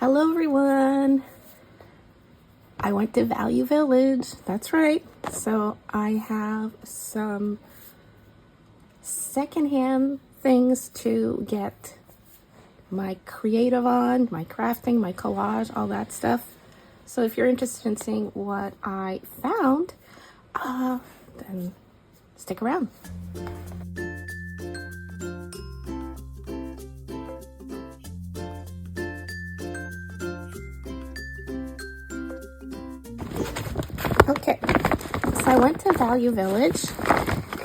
Hello everyone. I went to Value Village. That's right. So I have some secondhand things to get my creative on, my crafting, my collage, all that stuff. So if you're interested in seeing what I found, then stick around. Okay, so I went to Value Village,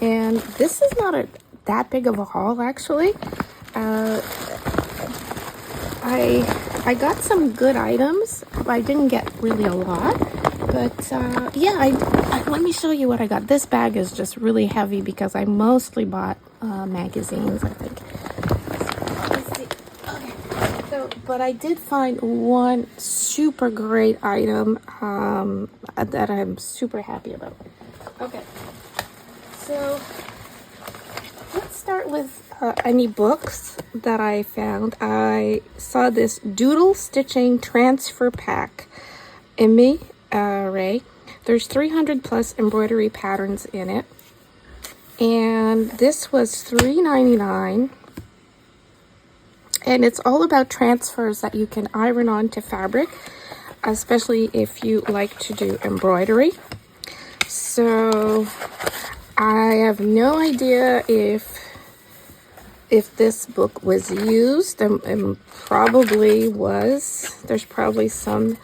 and this is not that big of a haul actually. I got some good items, but I didn't get really a lot. But yeah, let me show you what I got. This bag is just really heavy because I mostly bought magazines, I think. Let's see. Okay. So, but I did find one super great item that I'm super happy about. Okay. So let's start with any books that I found. I saw this doodle stitching transfer pack in me array. There's 300 plus embroidery patterns in it, and this was $3.99, and it's all about transfers that you can iron onto fabric, especially if you like to do embroidery. So I have no idea if this book was used, and probably was. There's probably some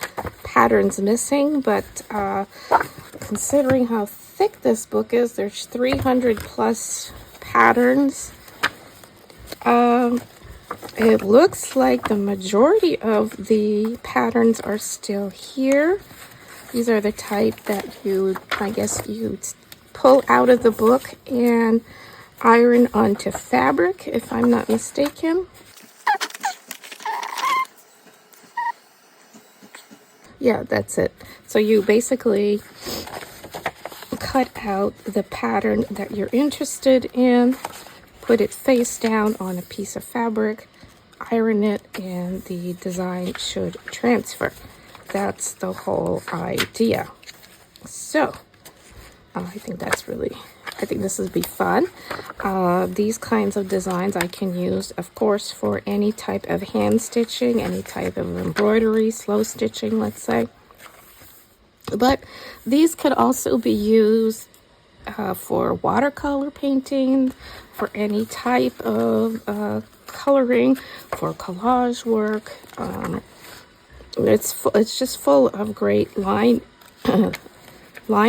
patterns missing, but considering how thick this book is, there's 300 plus patterns. It looks like the majority of the patterns are still here. These are the type that I guess you'd pull out of the book and iron onto fabric, if I'm not mistaken. Yeah, that's it. So you basically cut out the pattern that you're interested in, put it face down on a piece of fabric, iron it, and the design should transfer. That's the whole idea. So I think this would be fun. These kinds of designs I can use, of course, for any type of hand stitching, any type of embroidery, slow stitching, let's say. But these could also be used for watercolor painting, for any type of coloring, for collage work. It's just full of great line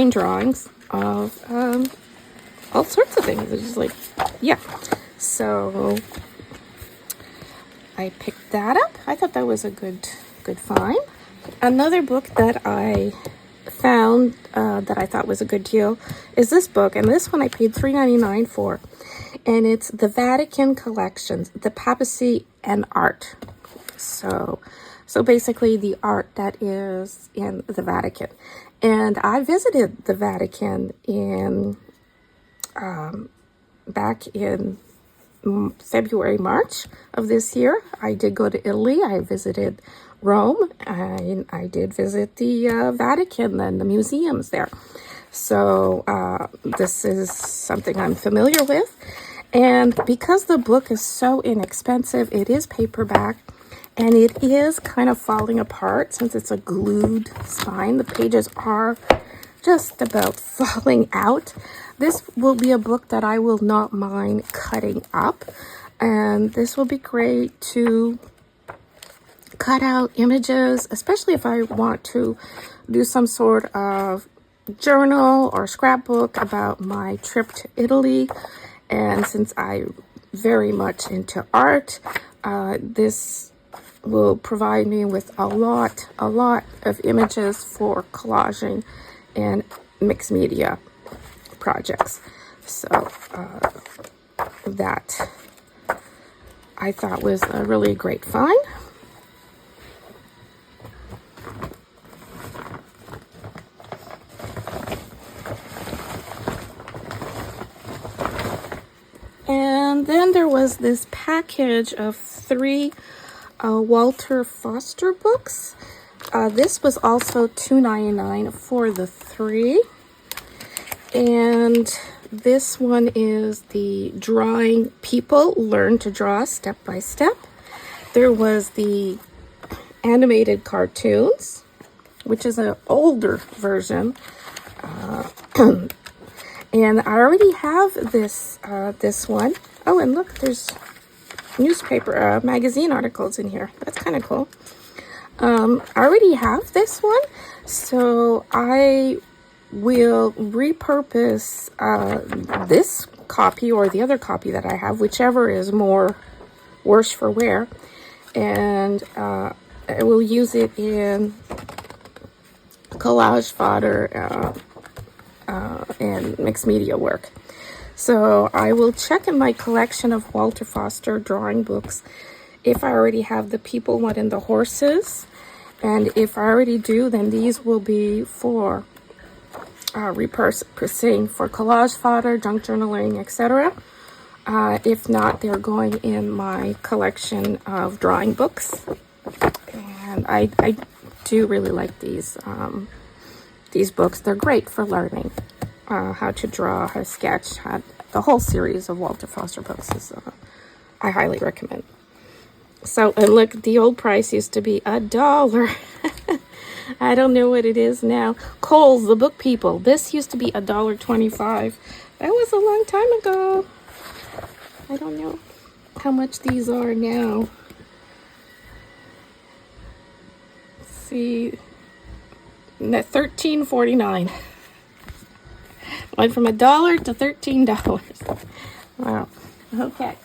drawings of all sorts of things. It's just like, yeah. So I picked that up. I thought that was a good find. Another book that I found that I thought was a good deal is this book, and this one I paid $3.99 for, and it's the Vatican Collections, the Papacy and Art. So basically the art that is in the Vatican. And I visited the Vatican back in February, March of this year. I did go to Italy. I visited Rome, and I did visit the Vatican and the museums there. So this is something I'm familiar with. And because the book is so inexpensive, it is paperback, and it is kind of falling apart since it's a glued spine. The pages are just about falling out. This will be a book that I will not mind cutting up, and this will be great to cut out images, especially if I want to do some sort of journal or scrapbook about my trip to Italy. And since I'm very much into art, this will provide me with a lot of images for collaging and mixed media projects. So that I thought was a really great find. And then there was this package of 3 Walter Foster books. This was also $2.99 for the 3. And this one is the Drawing People Learn to Draw Step by Step. There was the animated cartoons, which is an older version. And I already have this one. Oh, and look, there's newspaper, magazine articles in here. That's kind of cool. I already have this one, so I will repurpose this copy or the other copy that I have, whichever is more worse for wear, and I will use it in collage fodder and mixed media work. So I will check in my collection of Walter Foster drawing books if I already have the people one and the horses. And if I already do, then these will be for repurposing for collage fodder, junk journaling, etc. If not, they're going in my collection of drawing books. And I do really like these books. They're great for learning how to draw, how to sketch. The whole series of Walter Foster books is I highly recommend. So, and look, the old price used to be $1. I don't know what it is now. Kohl's, the book people. This used to be $1.25. That was a long time ago. I don't know how much these are now. Let's see, $13.49. Went from $1 to $13. Wow. Okay.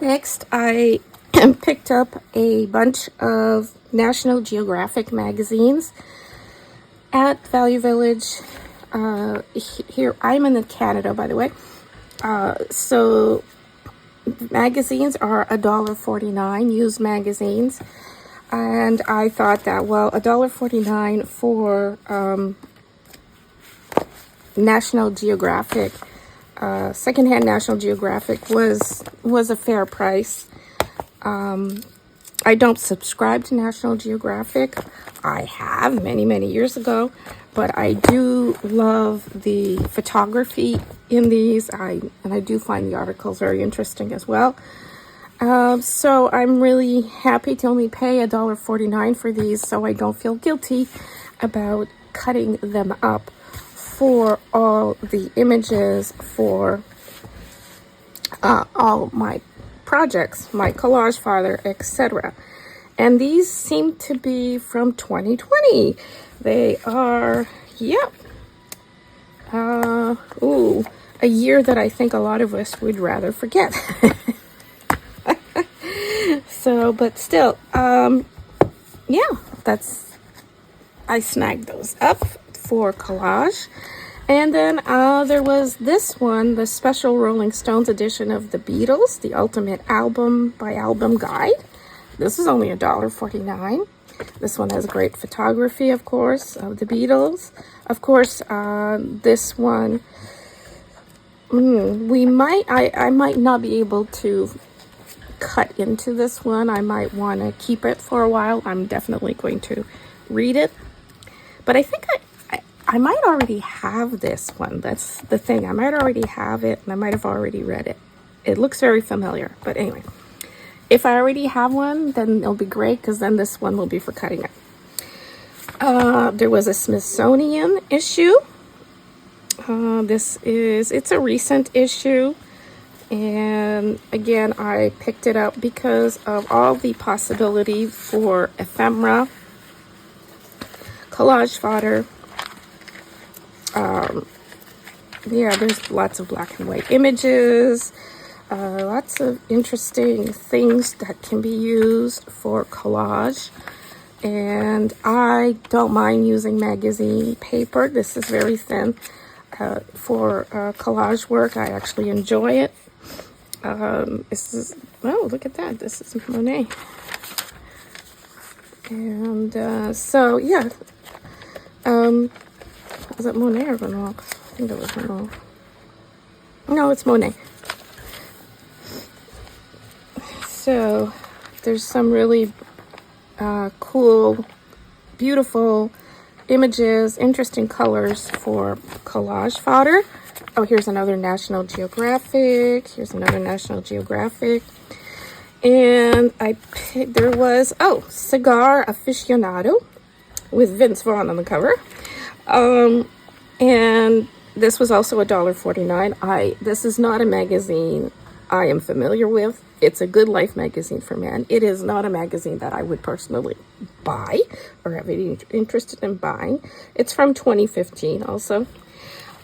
Next, I picked up a bunch of National Geographic magazines at Value Village. Here, I'm in Canada, by the way. So magazines are $1.49, used magazines. And I thought that, well, $1.49 for National Geographic, secondhand National Geographic was a fair price. I don't subscribe to National Geographic. I have many years ago, but I do love the photography in these. And I do find the articles very interesting as well. So I'm really happy to only pay $1.49 for these, so I don't feel guilty about cutting them up for all the images for all my projects, my collage fodder, etc. And these seem to be from 2020. They are, yep. A year that I think a lot of us would rather forget. So, but still, yeah, I snagged those up for collage. And then there was this one, the special Rolling Stones edition of the Beatles, the Ultimate Album by Album Guide. This is only $1.49. This one has great photography, of course, of the Beatles. Of course, this one, I might not be able to cut into this one. I might want to keep it for a while. I'm definitely going to read it. But I think I might already have this one. That's the thing. I might already have it, and I might have already read it. It looks very familiar. But anyway, if I already have one, then it'll be great, because then this one will be for cutting it. There was a Smithsonian issue. It's a recent issue. And again, I picked it up because of all the possibility for ephemera, collage fodder. Yeah, there's lots of black and white images, lots of interesting things that can be used for collage. And I don't mind using magazine paper. This is very thin for collage work. I actually enjoy it. This is, oh, look at that. This is Monet. And so, yeah. Was it Monet or Renoir? I think it was Renoir. No, it's Monet. So there's some really cool, beautiful images, interesting colors for collage fodder. Oh, here's another National Geographic. Here's another National Geographic. And there was, Cigar Aficionado with Vince Vaughn on the cover. And this was also $1.49. This is not a magazine I am familiar with. It's a Good Life magazine for men. It is not a magazine that I would personally buy or have any interest in buying. It's from 2015 also.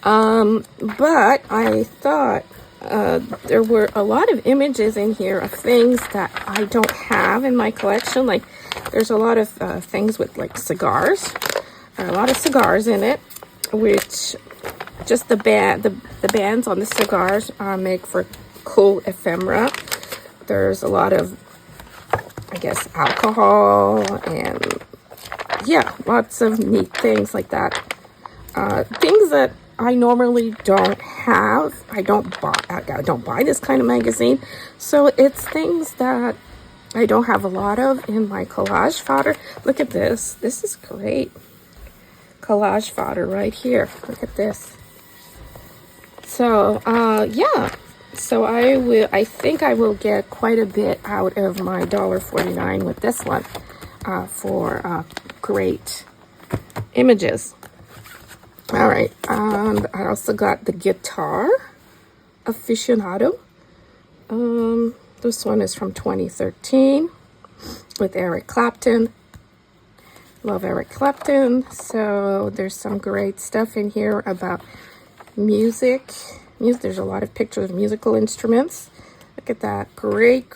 But I thought there were a lot of images in here of things that I don't have in my collection. Like there's a lot of things with like cigars. There are a lot of cigars in it, which just the bands on the cigars make for cool ephemera. There's a lot of, I guess, alcohol and yeah, lots of neat things like that. Things that I normally don't have. I don't buy this kind of magazine. So it's things that I don't have a lot of in my collage fodder. Look at this. This is great. Collage fodder right here. Look at this. So, yeah. So I think I will get quite a bit out of my $1.49 with this one for great images. All right, and I also got the Guitar Aficionado. This one is from 2013 with Eric Clapton. Love Eric Clapton. So there's some great stuff in here about music. There's a lot of pictures of musical instruments. Look at that. Great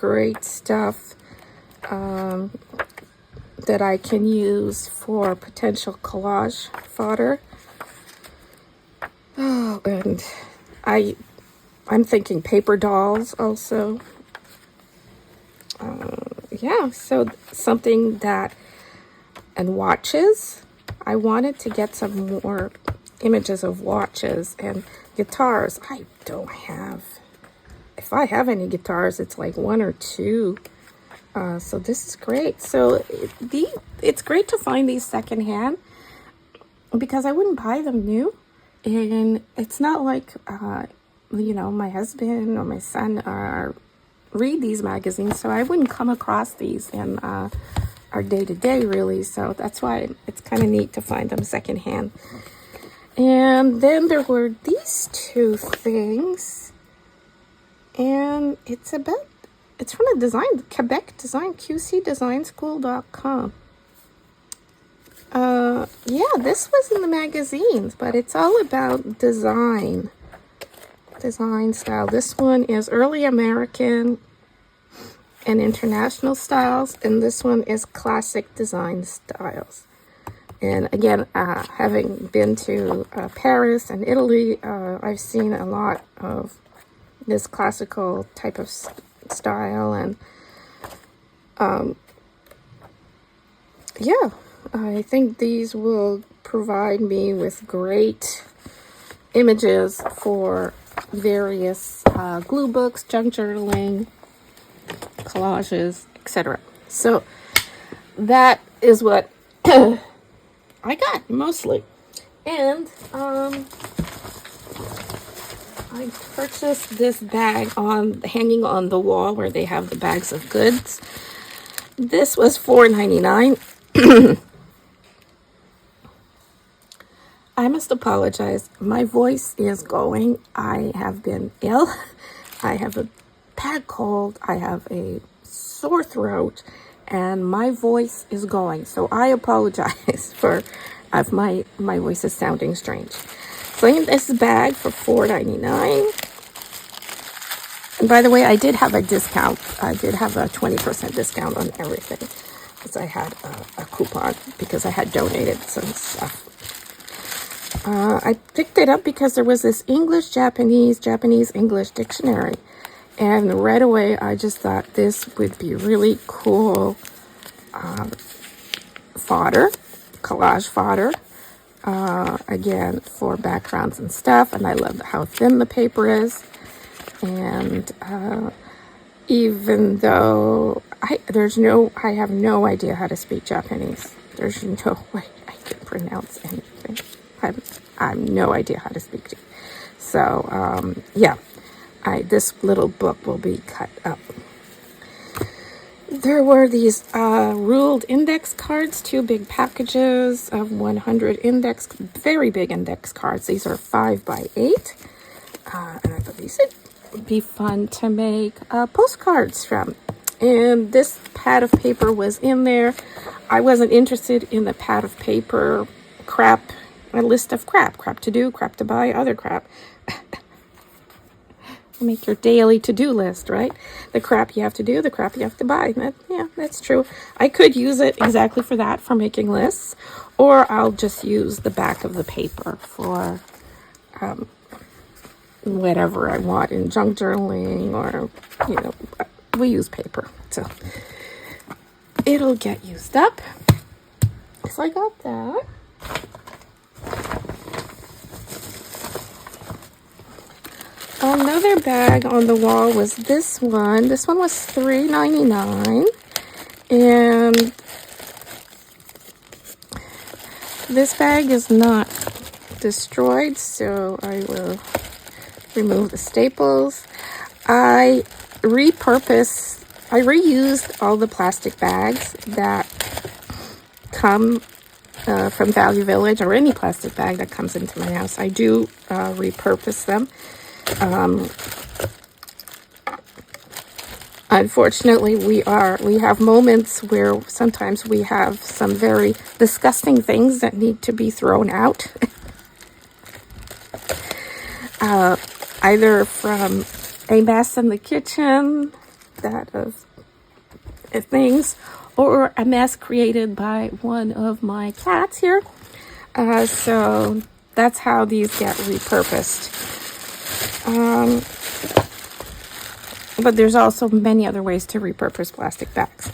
stuff that I can use for potential collage fodder. Oh, and I'm thinking paper dolls also. Yeah, so something that, and watches. I wanted to get some more images of watches and guitars. I don't have, if I have any guitars, it's like one or two. So this is great. So it's great to find these secondhand because I wouldn't buy them new. And it's not like, my husband or my son read these magazines, so I wouldn't come across these in our day-to-day, really. So that's why it's kind of neat to find them secondhand. And then there were these two things, and it's from a design, Quebec Design, QCDesignSchool.com. Yeah, this was in the magazines, but it's all about design style. This one is early American and international styles, and this one is classic design styles. And again, having been to Paris and Italy, I've seen a lot of this classical type of style, and yeah, I think these will provide me with great images for various glue books, junk journaling, collages, etc. So that is what I got mostly. And I purchased this bag hanging on the wall where they have the bags of goods. This was $4.99. I must apologize. My voice is going. I have been ill. I have a bad cold. I have a sore throat, and my voice is going. So I apologize for if my voice is sounding strange. So in this bag for $4.99. And by the way, I did have a discount. I did have a 20% discount on everything because I had a coupon because I had donated some stuff. I picked it up because there was this Japanese-English dictionary. And right away, I just thought this would be really cool fodder, collage fodder. Again, for backgrounds and stuff. And I love how thin the paper is. And even though I have no idea how to speak Japanese. There's no way I can pronounce anything. I have no idea how to speak to. So yeah, this little book will be cut up. There were these ruled index cards, 2 big packages of 100 very big index cards. These are 5 by 8. And I thought these would be fun to make postcards from. And this pad of paper was in there. I wasn't interested in the pad of paper crap, a list of crap to do, crap to buy, other crap. Make your daily to-do list, right? The crap you have to do, the crap you have to buy. Yeah, that's true. I could use it exactly for that, for making lists, or I'll just use the back of the paper for whatever I want in junk journaling, or, we use paper. So it'll get used up. So I got that. Another bag on the wall was this one. This one was $3.99, and this bag is not destroyed, so I will remove the staples. I reused all the plastic bags that come from Value Village, or any plastic bag that comes into my house. I do repurpose them. Unfortunately, we have moments where sometimes we have some very disgusting things that need to be thrown out. Either from a mess in the kitchen, that of things, or a mess created by one of my cats here. So that's how these get repurposed. But there's also many other ways to repurpose plastic bags.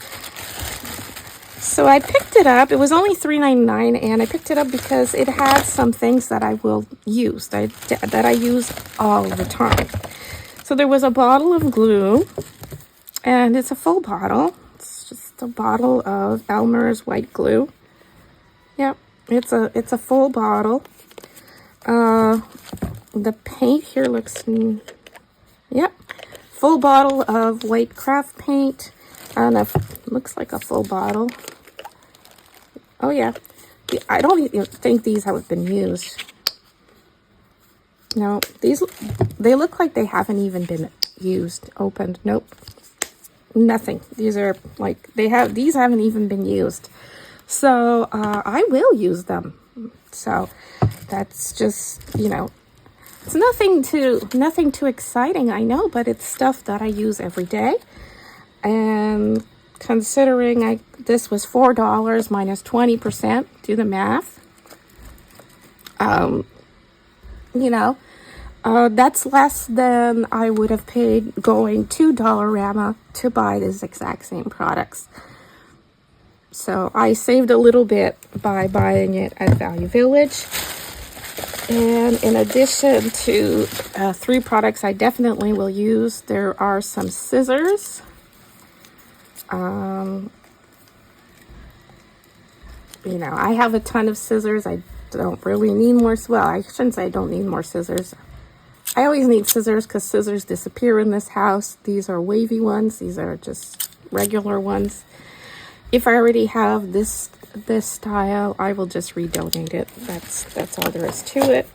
So I picked it up. It was only $3.99, and I picked it up because it had some things that I will use, that I use all the time. So there was a bottle of glue, and it's a full bottle. It's just a bottle of Elmer's white glue. Yep, it's a full bottle. The paint here looks, yep, full bottle of white craft paint. I don't know if it looks like a full bottle. Oh yeah, I don't even think these have been used. No, they look like they haven't even been used, opened. Nope, nothing. These are like, these haven't even been used. So I will use them. So that's just, it's nothing too exciting, I know, but it's stuff that I use every day. And considering this was $4 minus 20%, do the math. That's less than I would have paid going to Dollarama to buy these exact same products. So I saved a little bit by buying it at Value Village. And in addition to 3 products I definitely will use, there are some scissors. I have a ton of scissors. I don't really need more. Well, I shouldn't say I don't need more scissors. I always need scissors because scissors disappear in this house. These are wavy ones. These are just regular ones. If I already have this style, I will just redonate it. That's all there is to it.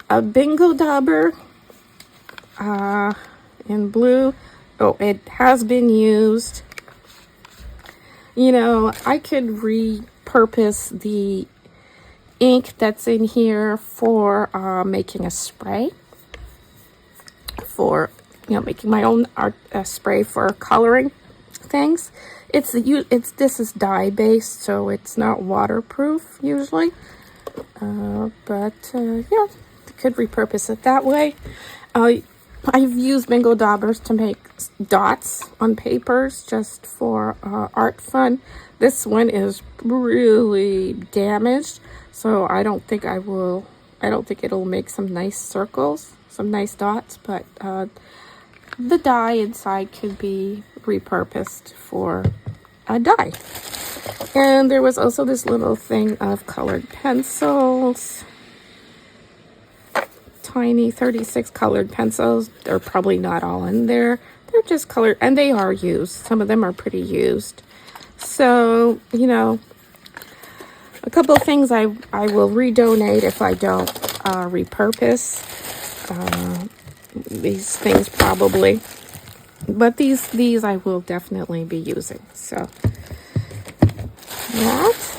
A bingo dauber in blue. Oh, it has been used. I could repurpose the ink that's in here for making a spray. For making my own art spray for coloring things. This is dye based, so it's not waterproof usually. But yeah, could repurpose it that way. I've used bingo daubers to make dots on papers just for art fun. This one is really damaged, so I don't think it'll make some nice circles, some nice dots, but the dye inside could be repurposed for a dye. And there was also this little thing of colored pencils. Tiny 36 colored pencils. They're probably not all in there. They're just colored, and they are used. Some of them are pretty used. So, you know, a couple of things I will redonate if I don't repurpose these things probably. But these I will definitely be using. So that.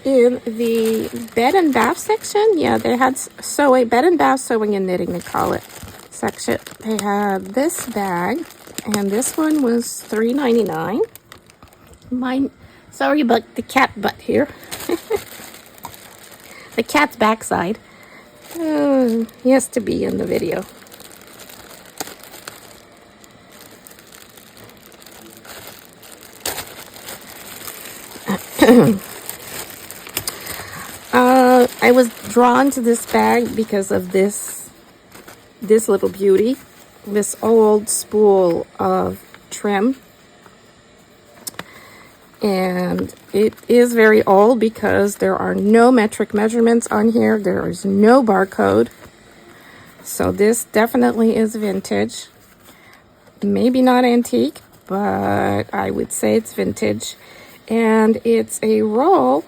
In the bed and bath section, yeah, they had bed and bath sewing and knitting, they call it, section. They had this bag, and this one was $3.99. Mine, sorry about the cat butt here. The cat's backside. He has to be in the video. I was drawn to this bag because of this little beauty, this old spool of trim. And it is very old because there are no metric measurements on here. There is no barcode. So this definitely is vintage. Maybe not antique, but I would say it's vintage. And it's a roll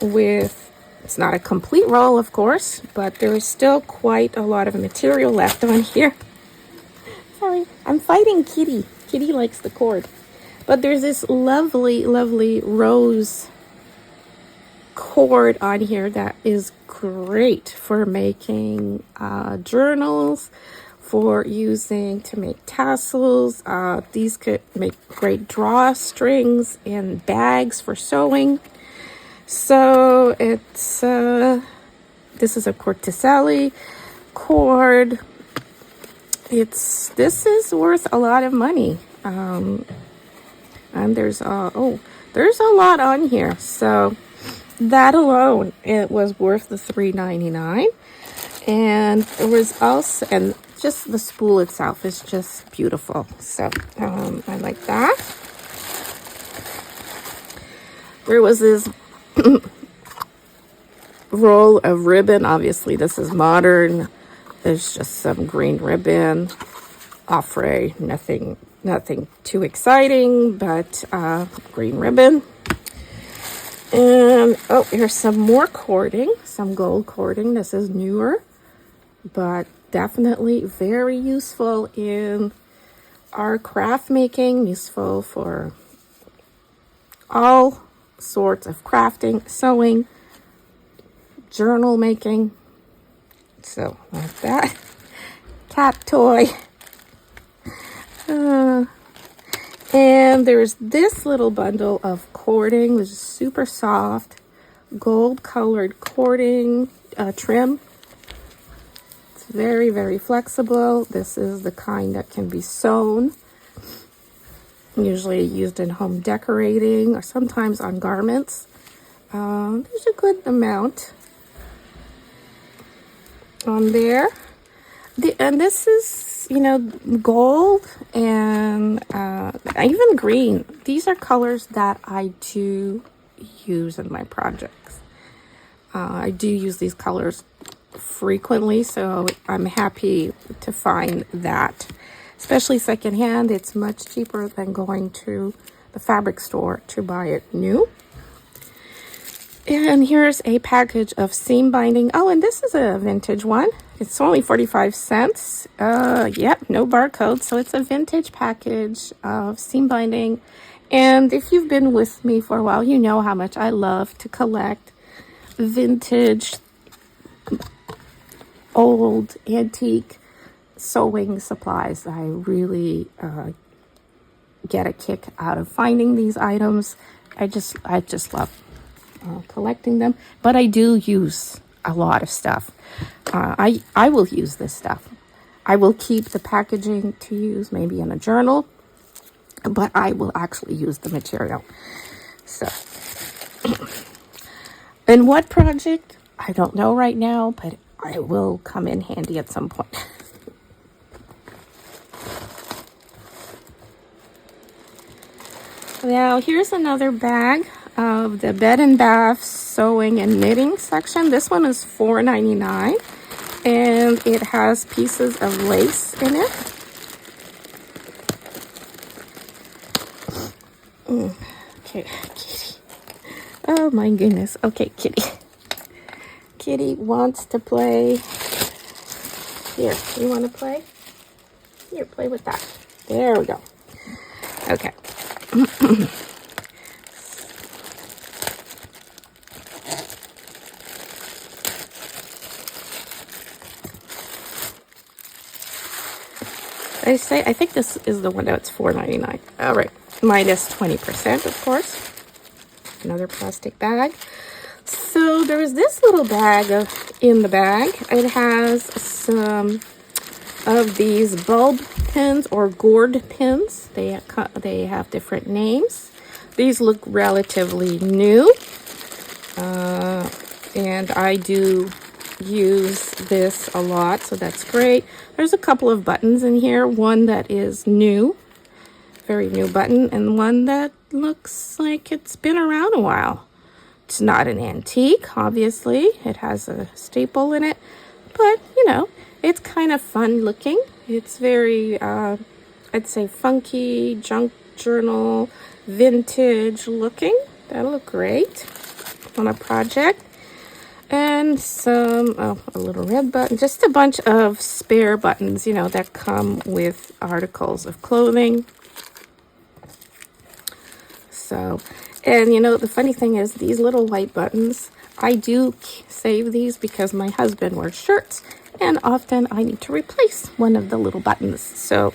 with, it's not a complete roll, of course, but there is still quite a lot of material left on here. Sorry, I'm fighting Kitty. Kitty likes the cord. But there's this lovely, lovely rose cord on here that is great for making journals, for using to make tassels. These could make great drawstrings and bags for sewing. So it's this is a Corticelli cord. This is worth a lot of money. And there's there's a lot on here. So that alone, it was worth the $3.99. And there was also, and just the spool itself is just beautiful. So I like that. There was this roll of ribbon. Obviously this is modern. There's just some green ribbon, offray, nothing too exciting, but green ribbon. And oh, here's some more cording, some gold cording. This is newer, but definitely very useful in our craft making, useful for all sorts of crafting, sewing, journal making. So like that. Cat toy. And there's this little bundle of cording, which is super soft, gold colored cording trim. It's very, very flexible. This is the kind that can be sewn, usually used in home decorating or sometimes on garments. There's a good amount on there. And this is, you know, gold and even green. These are colors that I do use in my projects. I do use these colors frequently, so I'm happy to find that. Especially secondhand, it's much cheaper than going to the fabric store to buy it new. And here's a package of seam binding. Oh, and this is a vintage one. It's only 45 cents. Yep, no barcode. So it's a vintage package of seam binding. And if you've been with me for a while, you know how much I love to collect vintage, old, antique sewing supplies. I really get a kick out of finding these items. I just love collecting them. But I do use a lot of stuff. I will use this stuff. I will keep the packaging to use maybe in a journal. but I will actually use the material. So, and what project? I don't know right now, but it will come in handy at some point. Now, here's another bag of the Bed and Bath sewing and knitting section. This one is $4.99, and it has pieces of lace in it. Okay, Kitty. Oh my goodness. Okay, Kitty. Kitty wants to play. Here, you want to play? Here, play with that. There we go. Okay. I think this is the one that's $4.99. All right, minus 20%, of course. Another plastic bag. So there's this little bag in the bag. It has some of these bulb pins or gourd pins. They have different names. These look relatively new, and I do use this a lot, so that's great. There's a couple of buttons in here. One that is new, very new button, and one that looks like it's been around a while. It's not an antique, obviously. It has a staple in it, but you know, it's kind of fun looking. It's very, I'd say funky, junk journal, vintage looking. That'll look great on a project. And some, a little red button, just a bunch of spare buttons, you know, that come with articles of clothing. So, and you know, the funny thing is these little white buttons, I do save these because my husband wears shirts and often I need to replace one of the little buttons. So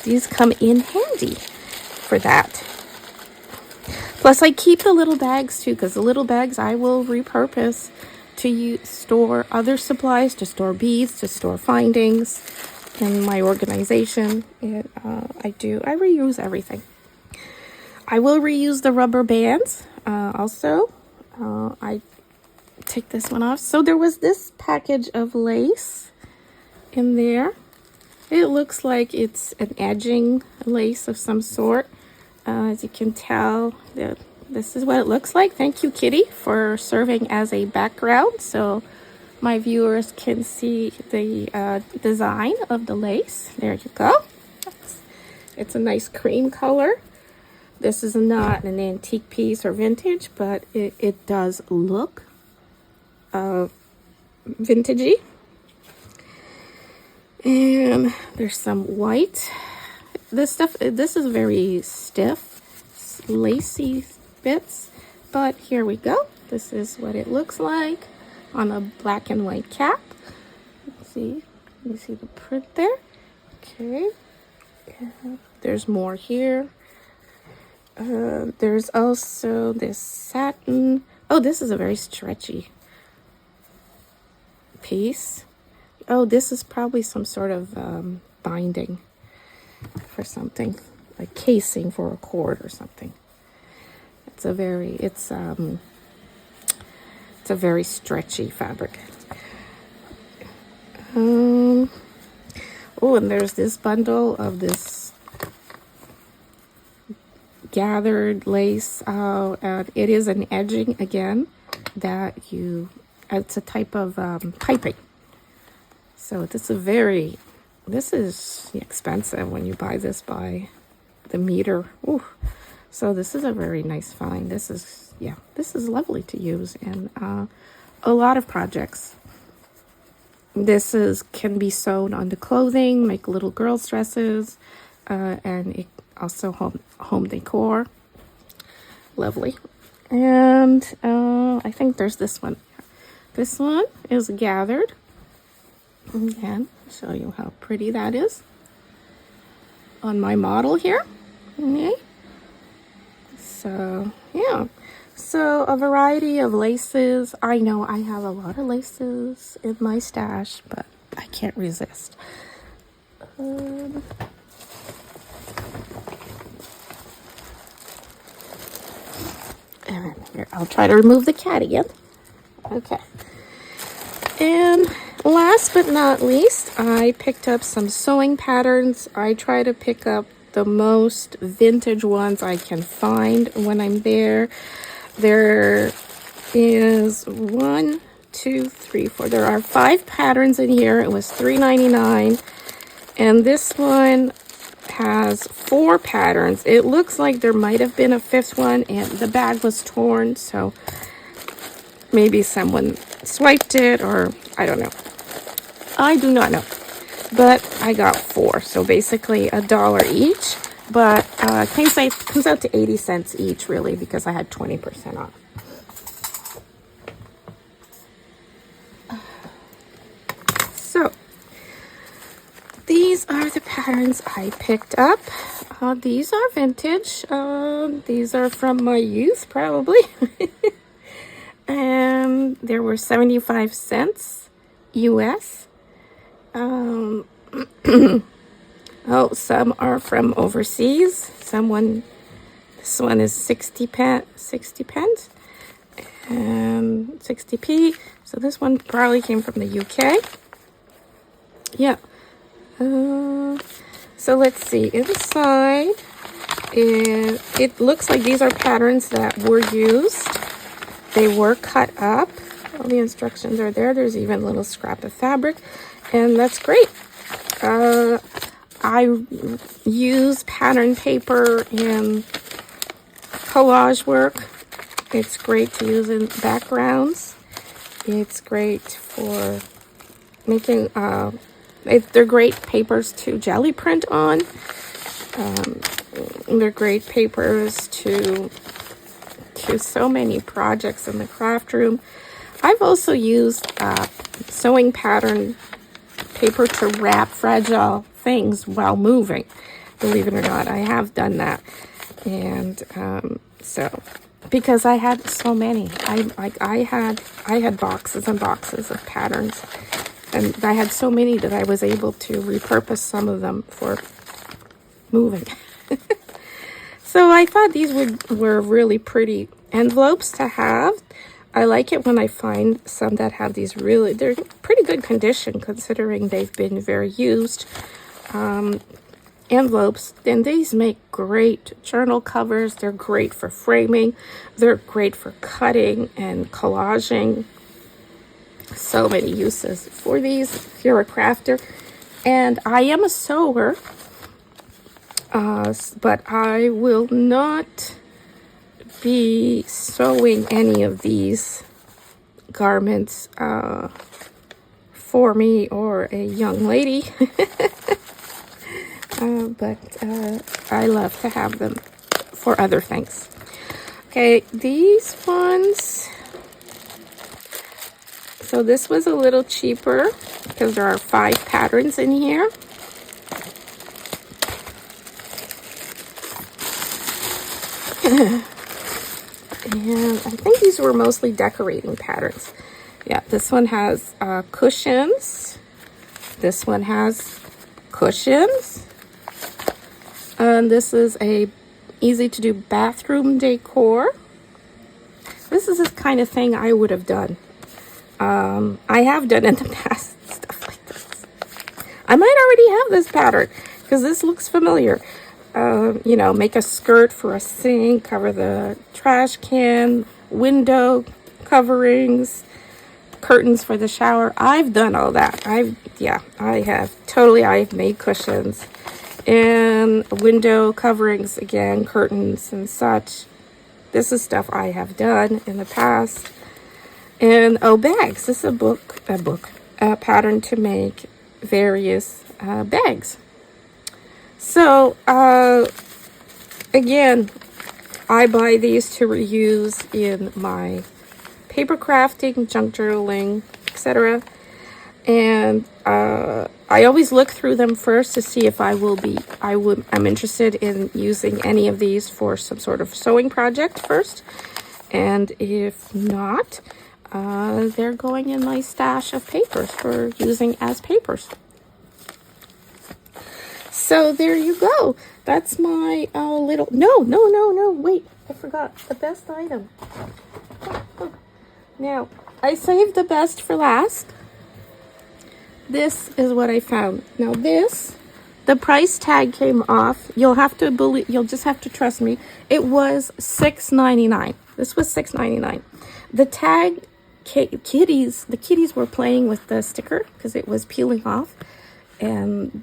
these come in handy for that. Plus, I keep the little bags too, because the little bags I will repurpose to store other supplies, to store beads, to store findings in my organization. And I reuse everything. I will reuse the rubber bands also. I take this one off. So there was this package of lace in there. It looks like it's an edging lace of some sort. As you can tell, this is what it looks like. Thank you, Kitty, for serving as a background so my viewers can see the design of the lace. There you go. It's a nice cream color. This is not an antique piece or vintage, but it does look vintagey. And there's some white. This is very stiff, lacy bits, but here we go. This is what it looks like on a black and white cap. You see the print there? Okay. There's more here. There's also this satin. Oh, this is a very stretchy piece. Oh, this is probably some sort of binding for something, like casing for a cord or something. It's a very stretchy fabric. Oh, and there's this bundle of this gathered lace, and it is an edging again that it's a type of piping. So this is expensive when you buy this by the meter. Ooh. So this is a very nice find. This is lovely to use in a lot of projects. This can be sewn onto clothing, make little girls' dresses, and it also home decor. Lovely. And I think there's this one. This one is gathered. Again, I'll show you how pretty that is on my model here. Okay. So, yeah. So, a variety of laces. I know I have a lot of laces in my stash, but I can't resist. Here, I'll try to remove the cat again. Okay. And last but not least, I picked up some sewing patterns. I try to pick up the most vintage ones I can find when I'm there. There is 1, 2, 3, 4. There are 5 patterns in here. It was $3.99. And this one has 4 patterns. It looks like there might have been a 5th one, and the bag was torn, so maybe someone swiped it, or I don't know. I do not know. But I got 4, so basically $1 each. But comes out to 80 cents each, really, because I had 20% off. So these are the patterns I picked up. These are vintage. These are from my youth, probably. And there were 75 cents US. Oh, some are from overseas. This one is 60 pence and 60p. So this one probably came from the UK. Yeah. So let's see. Inside, it looks like these are patterns that were used. They were cut up. All the instructions are there. There's even a little scrap of fabric, and that's great. I use pattern paper in collage work. It's great to use in backgrounds. It's great for making, they're great papers to jelly print on. They're great papers to so many projects in the craft room. I've also used sewing pattern paper to wrap fragile things while moving. Believe it or not, I have done that. And so because I had so many, I had boxes and boxes of patterns, and I had so many that I was able to repurpose some of them for moving. So I thought these were really pretty envelopes to have. I like it when I find some that have these they're pretty good condition considering they've been very used envelopes. And these make great journal covers. They're great for framing. They're great for cutting and collaging. So many uses for these if you're a crafter. And I am a sewer, but I will not be sewing any of these garments for me or a young lady. But I love to have them for other things. Okay, these ones. So this was a little cheaper because there are 5 patterns in here. And I think these were mostly decorating patterns. Yeah, this one has cushions. This one has cushions. And this is a easy to do bathroom decor. This is the kind of thing I would have done. I have done in the past stuff like this. I might already have this pattern because this looks familiar. You know, make a skirt for a sink, cover the trash can, window coverings, curtains for the shower. I've done all that. I've made cushions and window coverings again, curtains and such. This is stuff I have done in the past. And bags. This is a pattern to make various bags. So, again, I buy these to reuse in my paper crafting, junk journaling, etc. And I always look through them first to see if I'm interested in using any of these for some sort of sewing project first. And if not, they're going in my stash of papers for using as papers. So there you go. That's my little, no, wait, I forgot the best item. Now, I saved the best for last. This is what I found. Now this, the price tag came off. You'll just have to trust me. It was $6.99. This was $6.99. The tag, the kitties were playing with the sticker because it was peeling off, and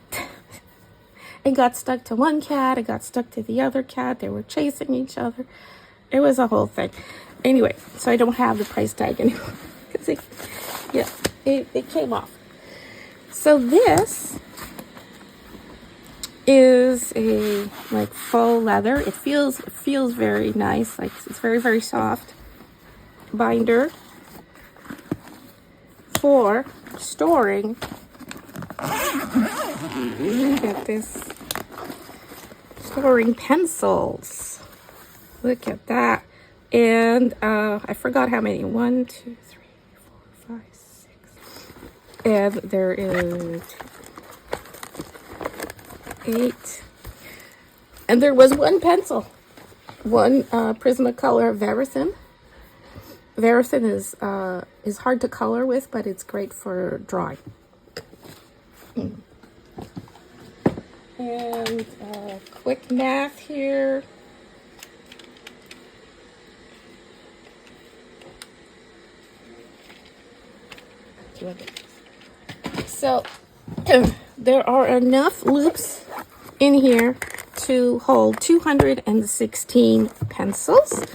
it got stuck to one cat. It got stuck to the other cat. They were chasing each other. It was a whole thing. Anyway, so I don't have the price tag anymore. It came off. So this is a like faux leather. It feels very nice. Like it's very, very soft binder for storing. Look at this. Storing pencils. Look at that. And I forgot how many. 1, 2, 3, 4, 5, 6. And there is 8. And there was one pencil. One Prismacolor Verison. Verison is hard to color with, but it's great for drawing. And quick math here. So there are enough loops in here to hold 216 pencils.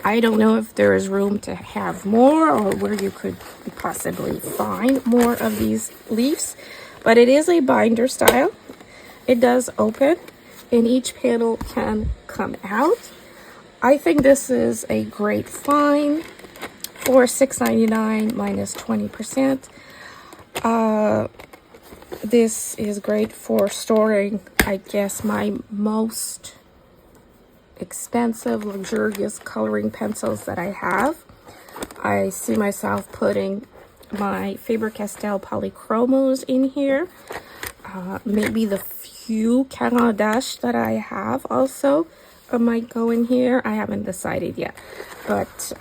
I don't know if there is room to have more or where you could possibly find more of these leaves, but it is a binder style. It does open and each panel can come out. I think this is a great find for $6.99 minus 20%. This is great for storing, I guess, my most expensive, luxurious coloring pencils that I have. I see myself putting my Faber-Castell Polychromos in here. Maybe the few Canada that I have also might go in here. I haven't decided yet. But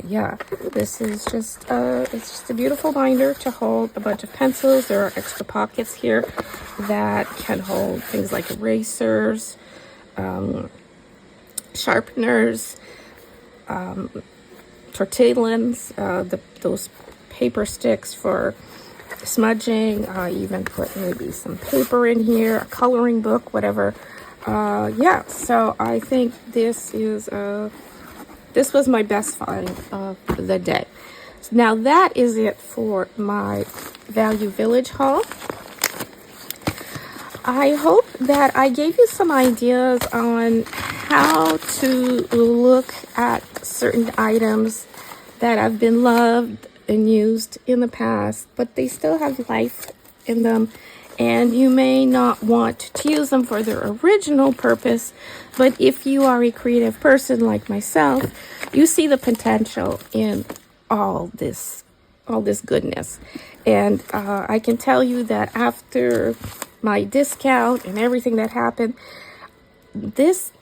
yeah, this is just it's just a beautiful binder to hold a bunch of pencils. There are extra pockets here that can hold things like erasers, sharpeners, tortillons, those paper sticks for smudging. Even put maybe some paper in here, a coloring book, whatever. Yeah, so I think this was my best find of the day. Now that is it for my Value Village haul. I hope that I gave you some ideas on how to look at certain items that have been loved and used in the past, but they still have life in them. And you may not want to use them for their original purpose, but if you are a creative person like myself, you see the potential in all this goodness. And I can tell you that after my discount and everything that happened,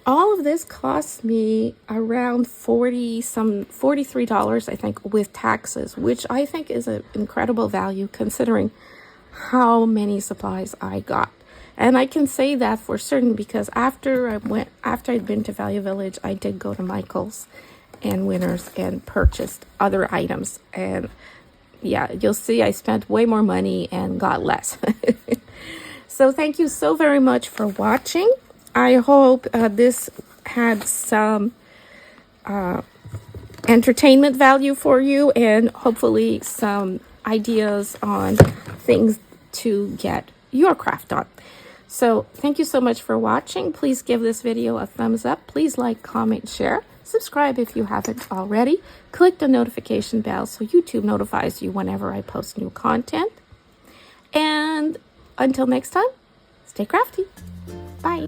all of this cost me around $43, I think, with taxes, which I think is an incredible value considering how many supplies I got. And I can say that for certain because after I'd been to Value Village, I did go to Michael's and Winners and purchased other items. And yeah, you'll see I spent way more money and got less. So thank you so very much for watching. I hope this had some entertainment value for you and hopefully some ideas on things to get your craft on. So thank you so much for watching. Please give this video a thumbs up. Please like, comment, share. Subscribe if you haven't already. Click the notification bell so YouTube notifies you whenever I post new content. And until next time, stay crafty. Bye.